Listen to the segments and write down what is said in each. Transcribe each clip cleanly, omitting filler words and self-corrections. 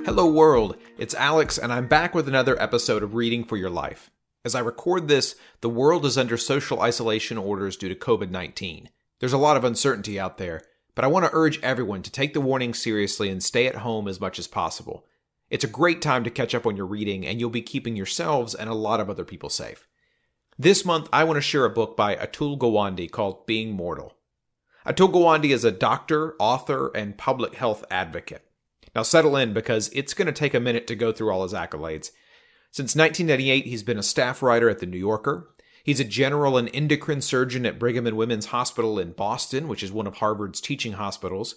Hello world, it's Alex and I'm back with another episode of Reading for Your Life. As I record this, the world is under social isolation orders due to COVID-19. There's a lot of uncertainty out there, but I want to urge everyone to take the warning seriously and stay at home as much as possible. It's a great time to catch up on your reading and you'll be keeping yourselves and a lot of other people safe. This month, I want to share a book by Atul Gawande called Being Mortal. Atul Gawande is a doctor, author, and public health advocate. Now settle in because it's going to take a minute to go through all his accolades. Since 1998, he's been a staff writer at The New Yorker. He's a general and endocrine surgeon at Brigham and Women's Hospital in Boston, which is one of Harvard's teaching hospitals.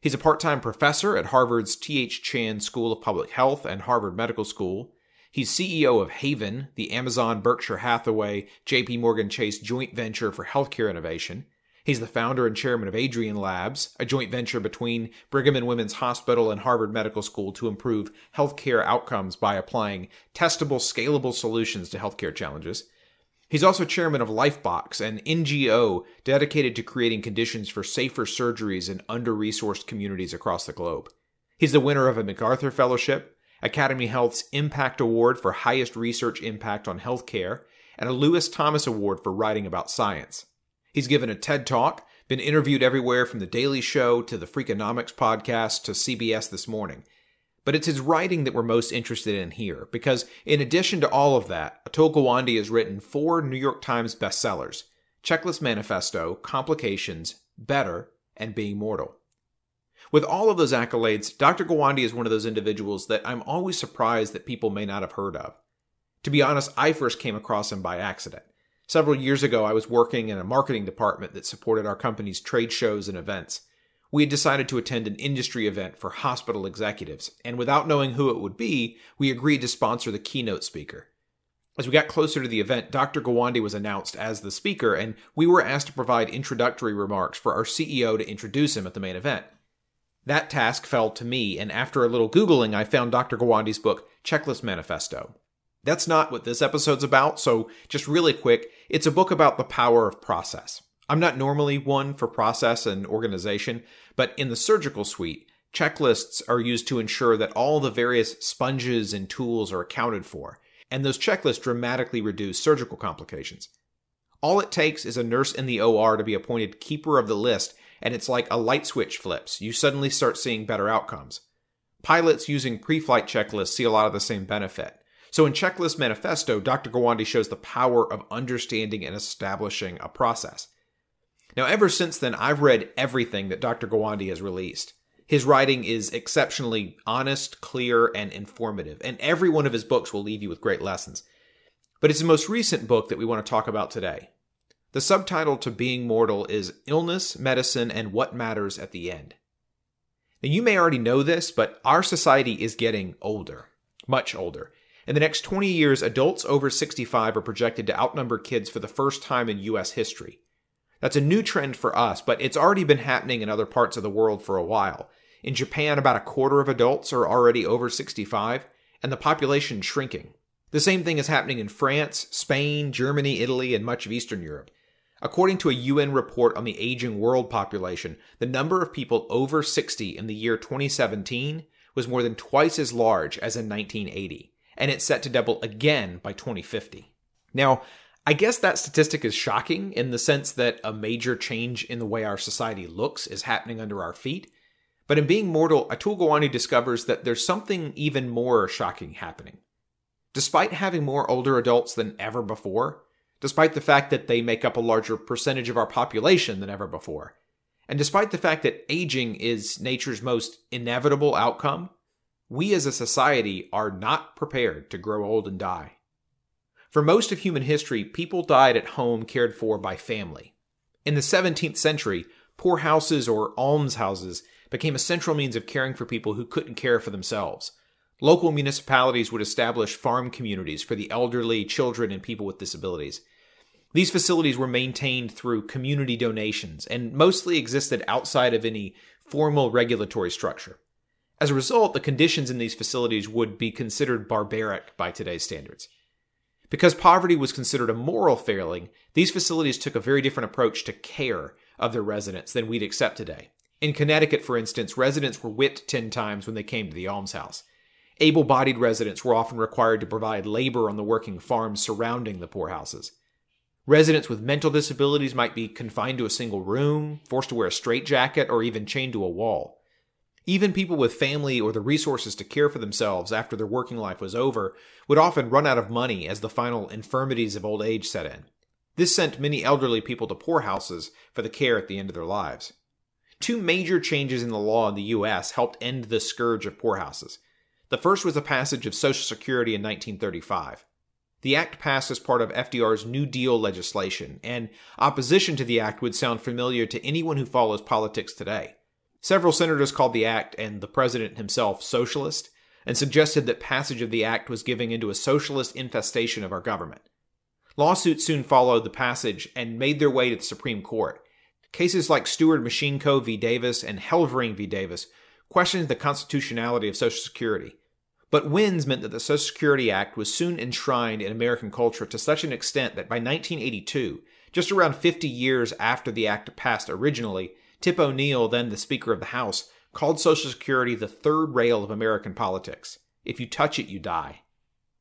He's a part-time professor at Harvard's T.H. Chan School of Public Health and Harvard Medical School. He's CEO of Haven, the Amazon Berkshire Hathaway J.P. Morgan Chase joint venture for healthcare innovation. He's the founder and chairman of Adrian Labs, a joint venture between Brigham and Women's Hospital and Harvard Medical School to improve healthcare outcomes by applying testable, scalable solutions to healthcare challenges. He's also chairman of Lifebox, an NGO dedicated to creating conditions for safer surgeries in under-resourced communities across the globe. He's the winner of a MacArthur Fellowship, Academy Health's Impact Award for highest research impact on healthcare, and a Lewis Thomas Award for writing about science. He's given a TED Talk, been interviewed everywhere from The Daily Show to the Freakonomics podcast to CBS This Morning. But it's his writing that we're most interested in here, because in addition to all of that, Atul Gawande has written 4 New York Times bestsellers: Checklist Manifesto, Complications, Better, and Being Mortal. With all of those accolades, Dr. Gawande is one of those individuals that I'm always surprised that people may not have heard of. To be honest, I first came across him by accident. Several years ago, I was working in a marketing department that supported our company's trade shows and events. We had decided to attend an industry event for hospital executives, and without knowing who it would be, we agreed to sponsor the keynote speaker. As we got closer to the event, Dr. Gawande was announced as the speaker, and we were asked to provide introductory remarks for our CEO to introduce him at the main event. That task fell to me, and after a little Googling, I found Dr. Gawande's book, Checklist Manifesto. That's not what this episode's about, so just really quick, it's a book about the power of process. I'm not normally one for process and organization, but in the surgical suite, checklists are used to ensure that all the various sponges and tools are accounted for, and those checklists dramatically reduce surgical complications. All it takes is a nurse in the OR to be appointed keeper of the list, and it's like a light switch flips. You suddenly start seeing better outcomes. Pilots using pre-flight checklists see a lot of the same benefit. So in Checklist Manifesto, Dr. Gawande shows the power of understanding and establishing a process. Now, ever since then, I've read everything that Dr. Gawande has released. His writing is exceptionally honest, clear, and informative, and every one of his books will leave you with great lessons. But it's the most recent book that we want to talk about today. The subtitle to Being Mortal is Illness, Medicine, and What Matters at the End. Now, you may already know this, but our society is getting older, much older. In the next 20 years, adults over 65 are projected to outnumber kids for the first time in U.S. history. That's a new trend for us, but it's already been happening in other parts of the world for a while. In Japan, about a quarter of adults are already over 65, and the population's shrinking. The same thing is happening in France, Spain, Germany, Italy, and much of Eastern Europe. According to a UN report on the aging world population, the number of people over 60 in the year 2017 was more than twice as large as in 1980. And it's set to double again by 2050. Now, I guess that statistic is shocking in the sense that a major change in the way our society looks is happening under our feet. But in Being Mortal, Atul Gawande discovers that there's something even more shocking happening. Despite having more older adults than ever before, despite the fact that they make up a larger percentage of our population than ever before, and despite the fact that aging is nature's most inevitable outcome, we as a society are not prepared to grow old and die. For most of human history, people died at home cared for by family. In the 17th century, poorhouses or almshouses became a central means of caring for people who couldn't care for themselves. Local municipalities would establish farm communities for the elderly, children, and people with disabilities. These facilities were maintained through community donations and mostly existed outside of any formal regulatory structure. As a result, the conditions in these facilities would be considered barbaric by today's standards. Because poverty was considered a moral failing, these facilities took a very different approach to care of their residents than we'd accept today. In Connecticut, for instance, residents were whipped 10 times when they came to the almshouse. Able-bodied residents were often required to provide labor on the working farms surrounding the poorhouses. Residents with mental disabilities might be confined to a single room, forced to wear a straitjacket, or even chained to a wall. Even people with family or the resources to care for themselves after their working life was over would often run out of money as the final infirmities of old age set in. This sent many elderly people to poorhouses for the care at the end of their lives. Two major changes in the law in the U.S. helped end the scourge of poorhouses. The first was the passage of Social Security in 1935. The act passed as part of FDR's New Deal legislation, and opposition to the act would sound familiar to anyone who follows politics today. Several senators called the act, and the president himself, socialist, and suggested that passage of the act was giving into a socialist infestation of our government. Lawsuits soon followed the passage and made their way to the Supreme Court. Cases like Stewart Machine Co. v. Davis and Helvering v. Davis questioned the constitutionality of Social Security. But wins meant that the Social Security Act was soon enshrined in American culture to such an extent that by 1982, just around 50 years after the act passed originally, Tip O'Neill, then the Speaker of the House, called Social Security the third rail of American politics. If you touch it, you die.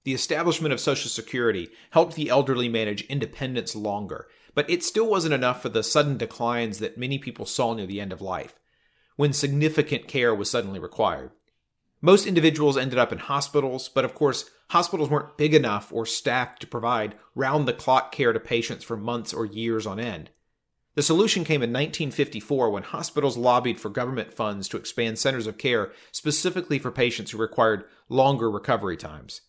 The establishment of Social Security helped the elderly manage independence longer, but it still wasn't enough for the sudden declines that many people saw near the end of life, when significant care was suddenly required. Most individuals ended up in hospitals, but of course, hospitals weren't big enough or staffed to provide round-the-clock care to patients for months or years on end. The solution came in 1954 when hospitals lobbied for government funds to expand centers of care specifically for patients who required longer recovery times.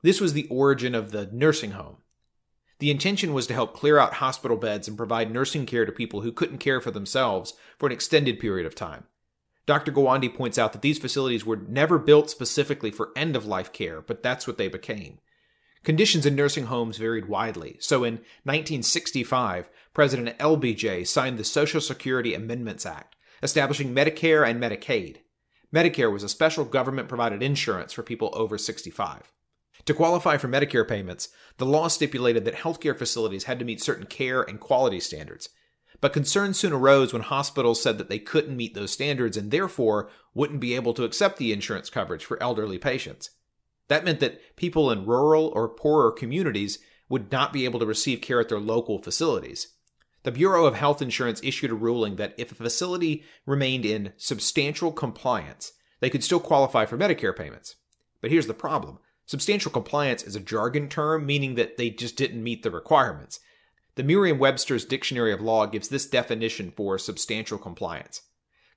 This was the origin of the nursing home. The intention was to help clear out hospital beds and provide nursing care to people who couldn't care for themselves for an extended period of time. Dr. Gawande points out that these facilities were never built specifically for end-of-life care, but that's what they became. Conditions in nursing homes varied widely, so in 1965, President LBJ signed the Social Security Amendments Act, establishing Medicare and Medicaid. Medicare was a special government-provided insurance for people over 65. To qualify for Medicare payments, the law stipulated that healthcare facilities had to meet certain care and quality standards. But concerns soon arose when hospitals said that they couldn't meet those standards and therefore wouldn't be able to accept the insurance coverage for elderly patients. That meant that people in rural or poorer communities would not be able to receive care at their local facilities. The Bureau of Health Insurance issued a ruling that if a facility remained in substantial compliance, they could still qualify for Medicare payments. But here's the problem. Substantial compliance is a jargon term, meaning that they just didn't meet the requirements. The Merriam-Webster's Dictionary of Law gives this definition for substantial compliance.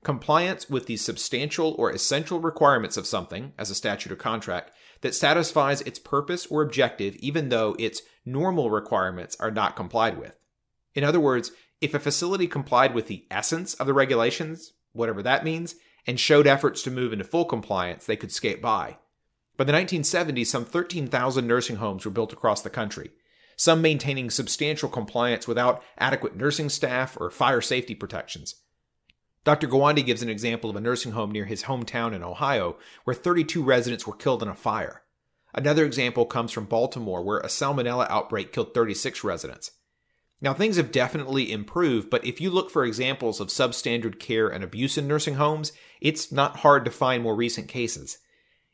Compliance with the substantial or essential requirements of something, as a statute or contract, that satisfies its purpose or objective even though its normal requirements are not complied with. In other words, if a facility complied with the essence of the regulations, whatever that means, and showed efforts to move into full compliance, they could skate by. By the 1970s, some 13,000 nursing homes were built across the country, some maintaining substantial compliance without adequate nursing staff or fire safety protections. Dr. Gawande gives an example of a nursing home near his hometown in Ohio where 32 residents were killed in a fire. Another example comes from Baltimore where a salmonella outbreak killed 36 residents. Now, things have definitely improved, but if you look for examples of substandard care and abuse in nursing homes, it's not hard to find more recent cases.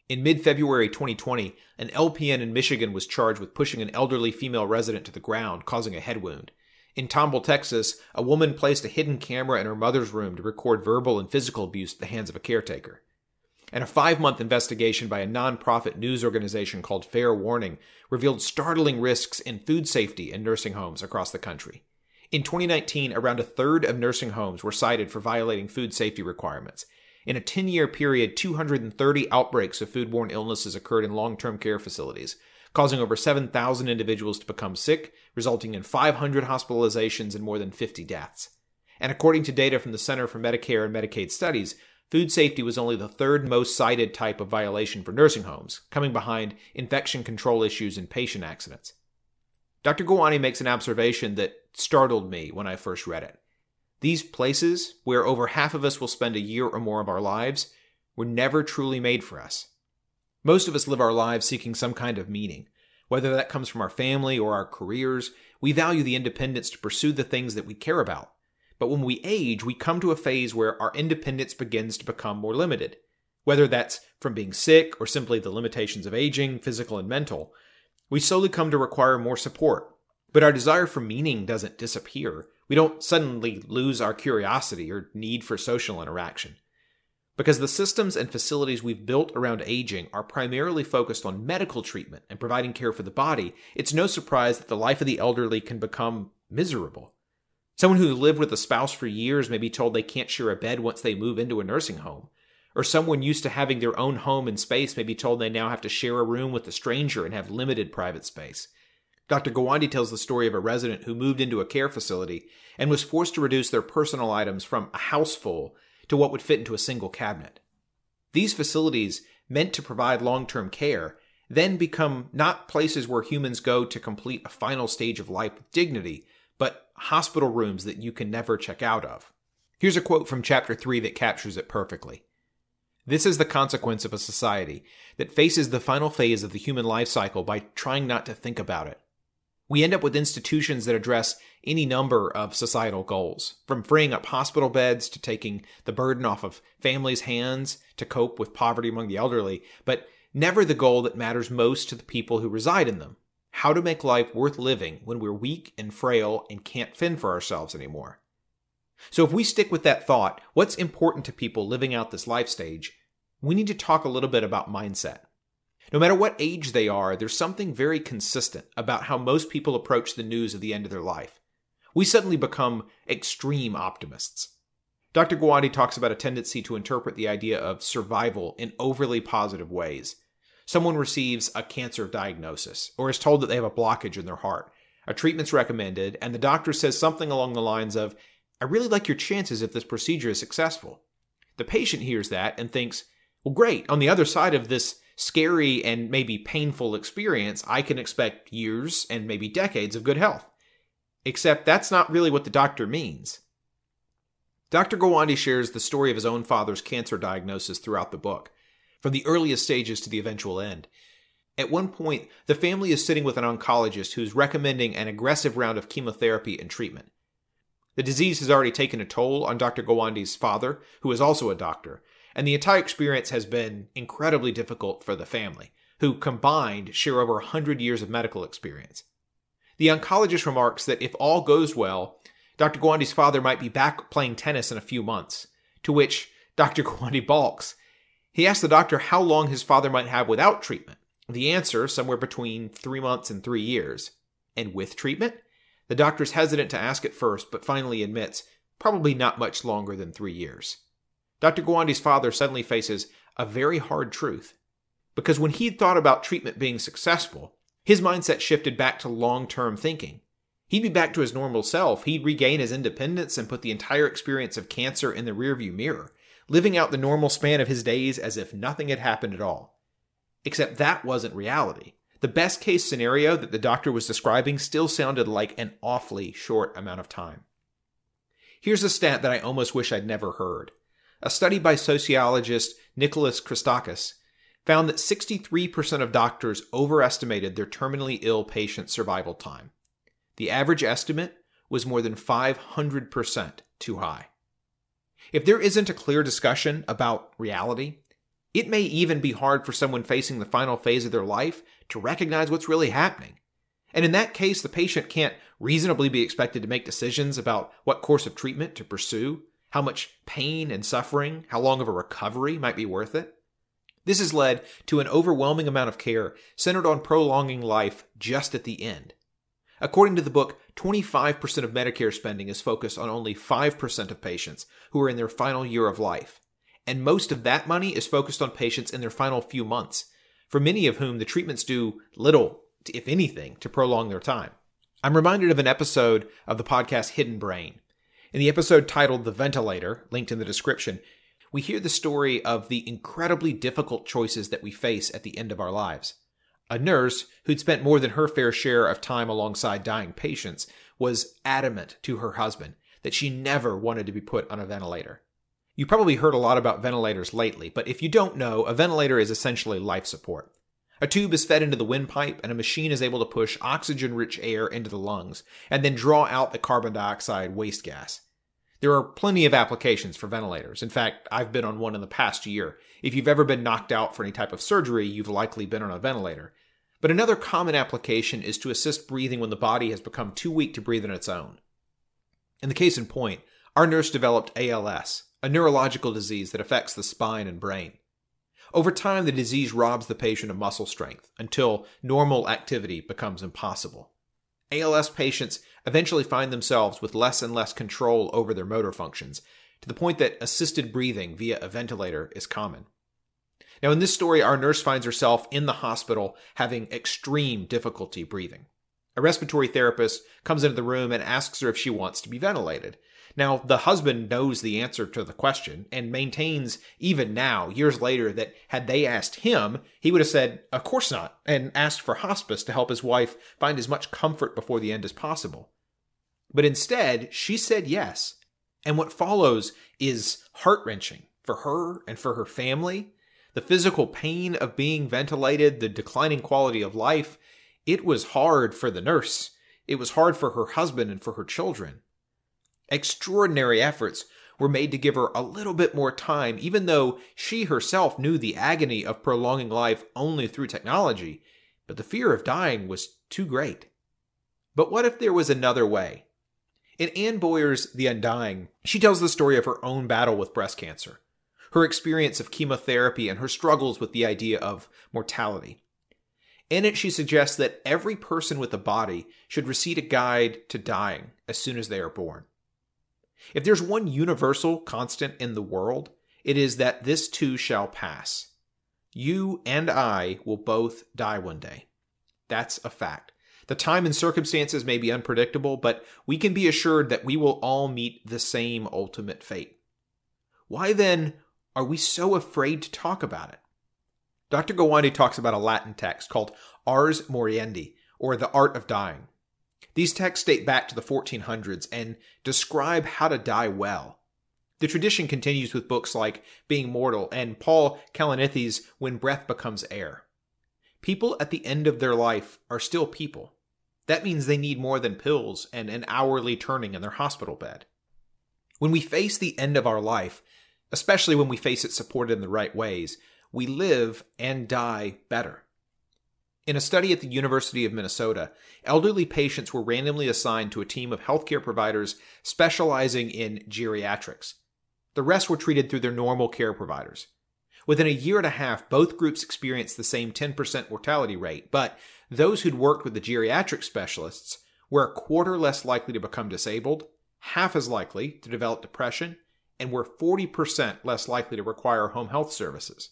In mid-February 2020, an LPN in Michigan was charged with pushing an elderly female resident to the ground, causing a head wound. In Tomball, Texas, a woman placed a hidden camera in her mother's room to record verbal and physical abuse at the hands of a caretaker. And a 5-month investigation by a nonprofit news organization called Fair Warning revealed startling risks in food safety in nursing homes across the country. In 2019, around a third of nursing homes were cited for violating food safety requirements. In a 10-year period, 230 outbreaks of foodborne illnesses occurred in long-term care facilities, causing over 7,000 individuals to become sick, resulting in 500 hospitalizations and more than 50 deaths. And according to data from the Center for Medicare and Medicaid Studies, food safety was only the third most cited type of violation for nursing homes, coming behind infection control issues and patient accidents. Dr. Gawande makes an observation that startled me when I first read it. These places, where over half of us will spend a year or more of our lives, were never truly made for us. Most of us live our lives seeking some kind of meaning. Whether that comes from our family or our careers, we value the independence to pursue the things that we care about. But when we age, we come to a phase where our independence begins to become more limited. Whether that's from being sick or simply the limitations of aging, physical and mental, we slowly come to require more support. But our desire for meaning doesn't disappear. We don't suddenly lose our curiosity or need for social interaction. Because the systems and facilities we've built around aging are primarily focused on medical treatment and providing care for the body, it's no surprise that the life of the elderly can become miserable. Someone who lived with a spouse for years may be told they can't share a bed once they move into a nursing home. Or someone used to having their own home and space may be told they now have to share a room with a stranger and have limited private space. Dr. Gawande tells the story of a resident who moved into a care facility and was forced to reduce their personal items from a house full to what would fit into a single cabinet. These facilities, meant to provide long-term care, then become not places where humans go to complete a final stage of life with dignity, but hospital rooms that you can never check out of. Here's a quote from Chapter 3 that captures it perfectly. "This is the consequence of a society that faces the final phase of the human life cycle by trying not to think about it. We end up with institutions that address any number of societal goals, from freeing up hospital beds to taking the burden off of families' hands to cope with poverty among the elderly, but never the goal that matters most to the people who reside in them: how to make life worth living when we're weak and frail and can't fend for ourselves anymore. So if we stick with that thought, what's important to people living out this life stage, we need to talk a little bit about mindset. No matter what age they are, there's something very consistent about how most people approach the news of the end of their life. We suddenly become extreme optimists. Dr. Gawande talks about a tendency to interpret the idea of survival in overly positive ways. Someone receives a cancer diagnosis or is told that they have a blockage in their heart. A treatment's recommended, and the doctor says something along the lines of, "I really like your chances if this procedure is successful." The patient hears that and thinks, well, great, on the other side of this scary and maybe painful experience, I can expect years and maybe decades of good health. Except that's not really what the doctor means. Dr. Gawande shares the story of his own father's cancer diagnosis throughout the book, from the earliest stages to the eventual end. At one point, the family is sitting with an oncologist who's recommending an aggressive round of chemotherapy and treatment. The disease has already taken a toll on Dr. Gawande's father, who is also a doctor, and the entire experience has been incredibly difficult for the family, who combined share over 100 years of medical experience. The oncologist remarks that if all goes well, Dr. Gawande's father might be back playing tennis in a few months, to which Dr. Gawande balks. He asks the doctor how long his father might have without treatment. The answer, somewhere between 3 months and 3 years. And with treatment? The doctor's hesitant to ask at first, but finally admits probably not much longer than 3 years. Dr. Gawande's father suddenly faces a very hard truth. Because when he'd thought about treatment being successful, his mindset shifted back to long-term thinking. He'd be back to his normal self. He'd regain his independence and put the entire experience of cancer in the rearview mirror, living out the normal span of his days as if nothing had happened at all. Except that wasn't reality. The best-case scenario that the doctor was describing still sounded like an awfully short amount of time. Here's a stat that I almost wish I'd never heard. A study by sociologist Nicholas Christakis found that 63% of doctors overestimated their terminally ill patients' survival time. The average estimate was more than 500% too high. If there isn't a clear discussion about reality, it may even be hard for someone facing the final phase of their life to recognize what's really happening. And in that case, the patient can't reasonably be expected to make decisions about what course of treatment to pursue, how much pain and suffering, how long of a recovery might be worth it. This has led to an overwhelming amount of care centered on prolonging life just at the end. According to the book, 25% of Medicare spending is focused on only 5% of patients who are in their final year of life. And most of that money is focused on patients in their final few months, for many of whom the treatments do little, if anything, to prolong their time. I'm reminded of an episode of the podcast Hidden Brain. In the episode titled The Ventilator, linked in the description, we hear the story of the incredibly difficult choices that we face at the end of our lives. A nurse who'd spent more than her fair share of time alongside dying patients was adamant to her husband that she never wanted to be put on a ventilator. You probably heard a lot about ventilators lately, but if you don't know, a ventilator is essentially life support. A tube is fed into the windpipe, and a machine is able to push oxygen-rich air into the lungs, and then draw out the carbon dioxide waste gas. There are plenty of applications for ventilators. In fact, I've been on one in the past year. If you've ever been knocked out for any type of surgery, you've likely been on a ventilator. But another common application is to assist breathing when the body has become too weak to breathe on its own. In the case in point, our nurse developed ALS, a neurological disease that affects the spine and brain. Over time, the disease robs the patient of muscle strength until normal activity becomes impossible. ALS patients eventually find themselves with less and less control over their motor functions, to the point that assisted breathing via a ventilator is common. Now, in this story, our nurse finds herself in the hospital having extreme difficulty breathing. A respiratory therapist comes into the room and asks her if she wants to be ventilated. Now, the husband knows the answer to the question and maintains, even now, years later, that had they asked him, he would have said, of course not, and asked for hospice to help his wife find as much comfort before the end as possible. But instead, she said yes. And what follows is heart-wrenching for her and for her family. The physical pain of being ventilated, the declining quality of life. It was hard for the nurse. It was hard for her husband and for her children. Extraordinary efforts were made to give her a little bit more time, even though she herself knew the agony of prolonging life only through technology, but the fear of dying was too great. But what if there was another way? In Anne Boyer's The Undying, she tells the story of her own battle with breast cancer, her experience of chemotherapy, and her struggles with the idea of mortality. In it, she suggests that every person with a body should receive a guide to dying as soon as they are born. If there's one universal constant in the world, it is that this too shall pass. You and I will both die one day. That's a fact. The time and circumstances may be unpredictable, but we can be assured that we will all meet the same ultimate fate. Why then are we so afraid to talk about it? Dr. Gawande talks about a Latin text called Ars Moriendi, or the Art of Dying. These texts date back to the 1400s and describe how to die well. The tradition continues with books like Being Mortal and Paul Kalanithe's When Breath Becomes Air. People at the end of their life are still people. That means they need more than pills and an hourly turning in their hospital bed. When we face the end of our life, especially when we face it supported in the right ways, we live and die better. In a study at the University of Minnesota, elderly patients were randomly assigned to a team of healthcare providers specializing in geriatrics. The rest were treated through their normal care providers. Within a year and a half, both groups experienced the same 10% mortality rate, but those who'd worked with the geriatric specialists were a quarter less likely to become disabled, half as likely to develop depression, and were 40% less likely to require home health services.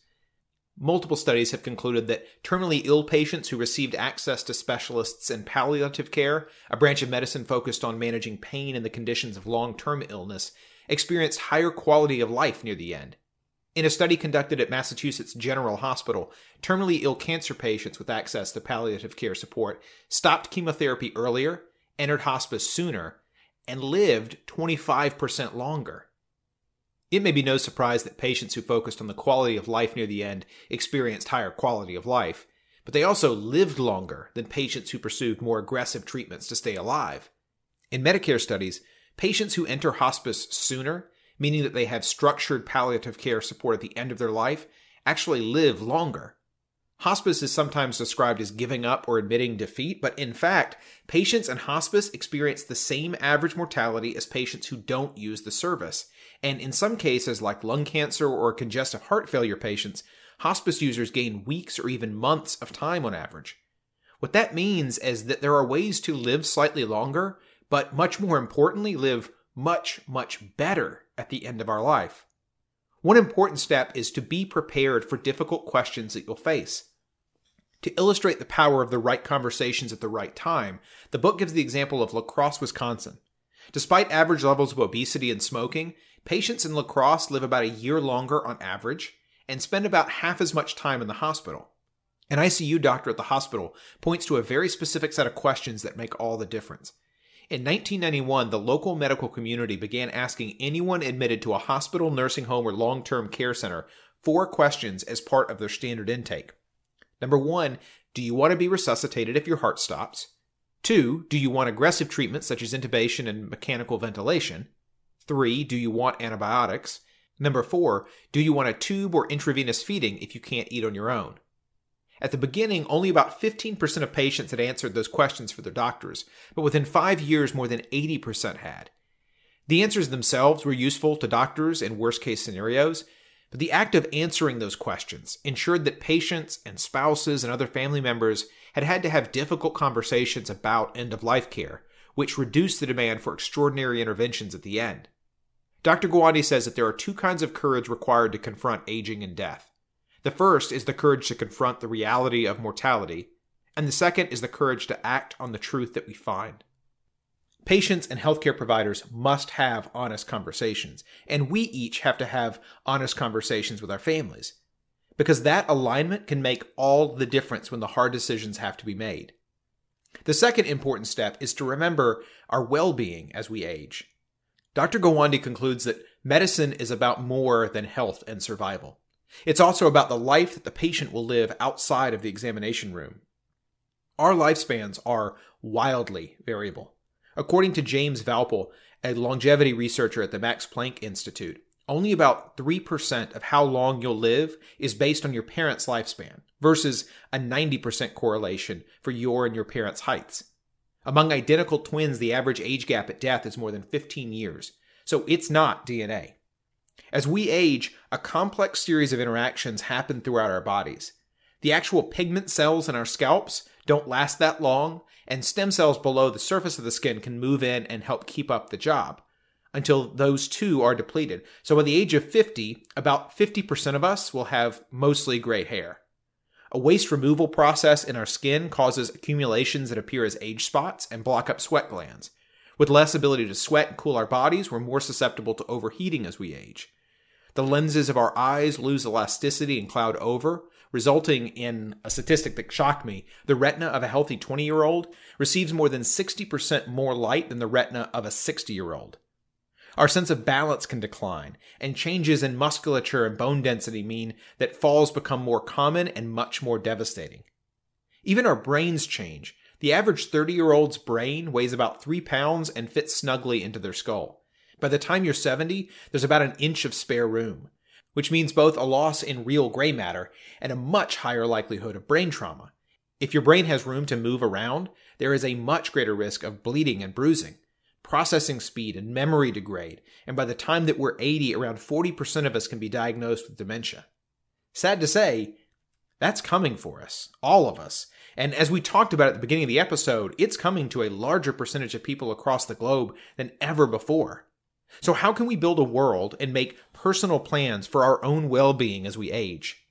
Multiple studies have concluded that terminally ill patients who received access to specialists in palliative care, a branch of medicine focused on managing pain and the conditions of long-term illness, experienced higher quality of life near the end. In a study conducted at Massachusetts General Hospital, terminally ill cancer patients with access to palliative care support stopped chemotherapy earlier, entered hospice sooner, and lived 25% longer. It may be no surprise that patients who focused on the quality of life near the end experienced higher quality of life, but they also lived longer than patients who pursued more aggressive treatments to stay alive. In Medicare studies, patients who enter hospice sooner, meaning that they have structured palliative care support at the end of their life, actually live longer. Hospice is sometimes described as giving up or admitting defeat, but in fact, patients in hospice experience the same average mortality as patients who don't use the service. And in some cases, like lung cancer or congestive heart failure patients, hospice users gain weeks or even months of time on average. What that means is that there are ways to live slightly longer, but much more importantly, live much, much better at the end of our life. One important step is to be prepared for difficult questions that you'll face. To illustrate the power of the right conversations at the right time, the book gives the example of La Crosse, Wisconsin. Despite average levels of obesity and smoking, patients in La Crosse live about a year longer on average and spend about half as much time in the hospital. An ICU doctor at the hospital points to a very specific set of questions that make all the difference. In 1991, the local medical community began asking anyone admitted to a hospital, nursing home, or long-term care center 4 questions as part of their standard intake. Number 1, do you want to be resuscitated if your heart stops? 2, do you want aggressive treatment such as intubation and mechanical ventilation? 3, do you want antibiotics? Number 4, do you want a tube or intravenous feeding if you can't eat on your own? At the beginning, only about 15% of patients had answered those questions for their doctors, but within 5 years, more than 80% had. The answers themselves were useful to doctors in worst-case scenarios, but the act of answering those questions ensured that patients and spouses and other family members had to have difficult conversations about end-of-life care, which reduced the demand for extraordinary interventions at the end. Dr. Gawande says that there are 2 kinds of courage required to confront aging and death. The first is the courage to confront the reality of mortality, and the second is the courage to act on the truth that we find. Patients and healthcare providers must have honest conversations, and we each have to have honest conversations with our families, because that alignment can make all the difference when the hard decisions have to be made. The second important step is to remember our well-being as we age. Dr. Gawande concludes that medicine is about more than health and survival. It's also about the life that the patient will live outside of the examination room. Our lifespans are wildly variable. According to James Valpel, a longevity researcher at the Max Planck Institute, only about 3% of how long you'll live is based on your parents' lifespan, versus a 90% correlation for your and your parents' heights. Among identical twins, the average age gap at death is more than 15 years, so it's not DNA. As we age, a complex series of interactions happen throughout our bodies. The actual pigment cells in our scalps don't last that long, and stem cells below the surface of the skin can move in and help keep up the job, until those too are depleted. So by the age of 50, about 50% of us will have mostly gray hair. A waste removal process in our skin causes accumulations that appear as age spots and block up sweat glands. With less ability to sweat and cool our bodies, we're more susceptible to overheating as we age. The lenses of our eyes lose elasticity and cloud over, resulting in a statistic that shocked me. The retina of a healthy 20-year-old receives more than 60% more light than the retina of a 60-year-old. Our sense of balance can decline, and changes in musculature and bone density mean that falls become more common and much more devastating. Even our brains change. The average 30-year-old's brain weighs about 3 pounds and fits snugly into their skull. By the time you're 70, there's about an inch of spare room, which means both a loss in real gray matter and a much higher likelihood of brain trauma. If your brain has room to move around, there is a much greater risk of bleeding and bruising. Processing speed and memory degrade, and by the time that we're 80, around 40% of us can be diagnosed with dementia. Sad to say, that's coming for us, all of us. And as we talked about at the beginning of the episode, it's coming to a larger percentage of people across the globe than ever before. So how can we build a world and make personal plans for our own well-being as we age?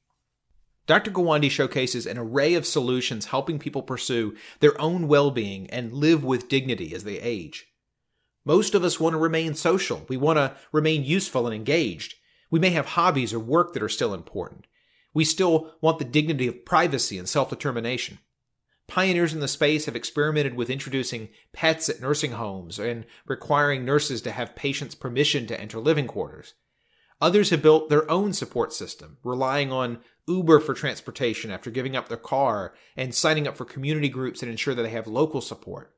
Dr. Gawande showcases an array of solutions helping people pursue their own well-being and live with dignity as they age. Most of us want to remain social. We want to remain useful and engaged. We may have hobbies or work that are still important. We still want the dignity of privacy and self-determination. Pioneers in the space have experimented with introducing pets at nursing homes and requiring nurses to have patients' permission to enter living quarters. Others have built their own support system, relying on Uber for transportation after giving up their car and signing up for community groups that ensure that they have local support.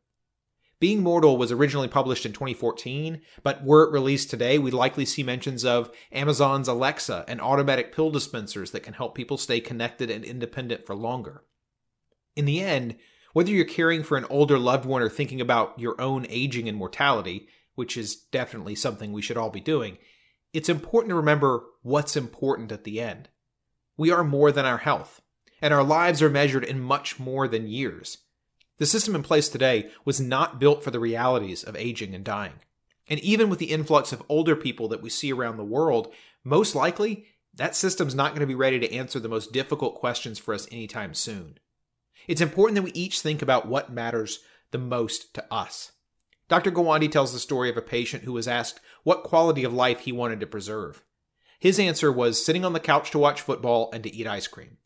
Being Mortal was originally published in 2014, but were it released today, we'd likely see mentions of Amazon's Alexa and automatic pill dispensers that can help people stay connected and independent for longer. In the end, whether you're caring for an older loved one or thinking about your own aging and mortality, which is definitely something we should all be doing, it's important to remember what's important at the end. We are more than our health, and our lives are measured in much more than years. The system in place today was not built for the realities of aging and dying. And even with the influx of older people that we see around the world, most likely, that system's not going to be ready to answer the most difficult questions for us anytime soon. It's important that we each think about what matters the most to us. Dr. Gawande tells the story of a patient who was asked what quality of life he wanted to preserve. His answer was sitting on the couch to watch football and to eat ice cream.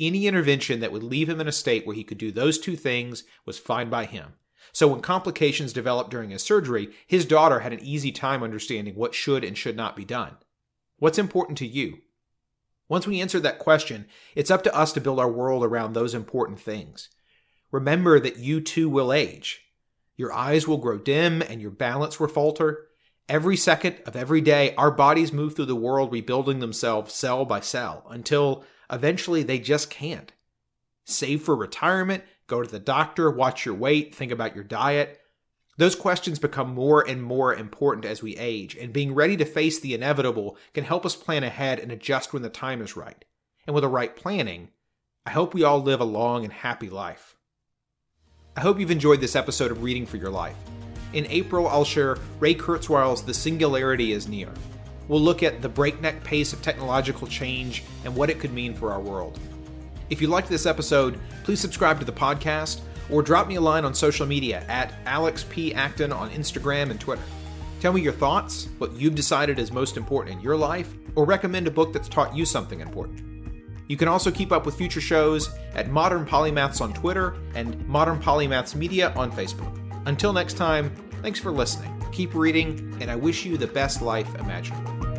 Any intervention that would leave him in a state where he could do those two things was fine by him. So when complications developed during his surgery, his daughter had an easy time understanding what should and should not be done. What's important to you? Once we answer that question, it's up to us to build our world around those important things. Remember that you too will age. Your eyes will grow dim and your balance will falter. Every second of every day, our bodies move through the world rebuilding themselves cell by cell until eventually they just can't. Save for retirement, go to the doctor, watch your weight, think about your diet. Those questions become more and more important as we age, and being ready to face the inevitable can help us plan ahead and adjust when the time is right. And with the right planning, I hope we all live a long and happy life. I hope you've enjoyed this episode of Reading for Your Life. In April, I'll share Ray Kurzweil's The Singularity is Near. We'll look at the breakneck pace of technological change and what it could mean for our world. If you liked this episode, please subscribe to the podcast or drop me a line on social media at Alex P. Acton on Instagram and Twitter. Tell me your thoughts, what you've decided is most important in your life, or recommend a book that's taught you something important. You can also keep up with future shows at Modern Polymaths on Twitter and Modern Polymaths Media on Facebook. Until next time, thanks for listening. Keep reading, and I wish you the best life imaginable.